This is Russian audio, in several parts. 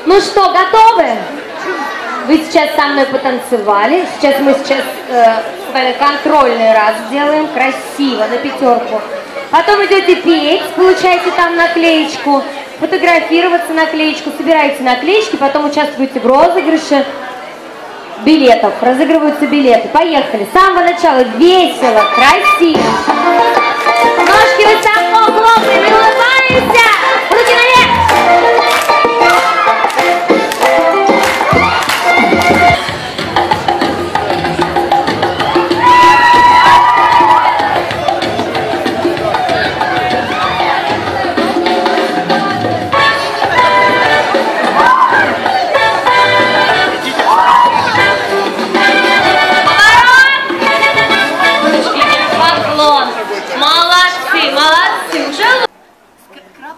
Ну что, готовы? Вы сейчас со мной потанцевали. Сейчас мы с вами контрольный раз сделаем. Красиво, на пятерку. Потом идете петь, получаете там наклеечку, фотографироваться наклеечку, собираете наклеечки, потом участвуете в розыгрыше билетов. Разыгрываются билеты. Поехали. С самого начала весело, красиво. Ножки высоко, хлопаем и улыбаемся. Руки наверх.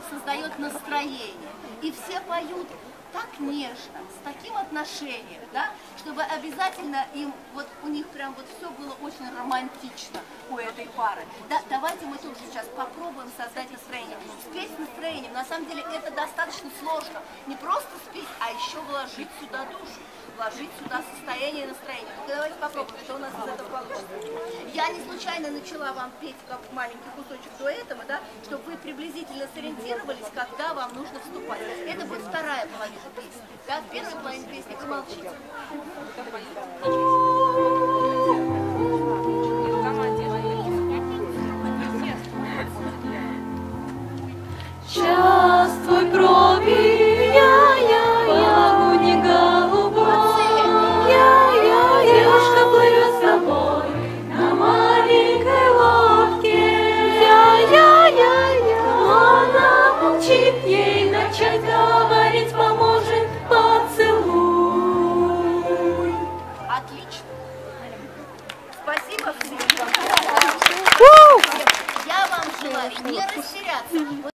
Создает настроение, и все поют так нежно, с таким отношением, да, чтобы обязательно им, вот у них прям вот все было очень романтично у этой пары. Да, давайте мы тоже сейчас попробуем создать настроение. Спеть с настроением, на самом деле это достаточно сложно. Не просто спеть, а еще вложить сюда душу, вложить сюда состояние и настроение. Ну, давайте попробуем, что у нас из этого получится. Я не случайно начала вам петь как маленький кусочек до этого, да, чтобы вы приблизительно сориентировались, когда вам нужно вступать. Это будет вторая половина песни. Да, в первой половине песни вы молчите. Час твой пробил, я не голубой, девушка плывет с тобой на маленькой лодке, она молчит, ей начать говорить поможет поцелуй. Отлично. Спасибо всем. Я вам желаю не растеряться.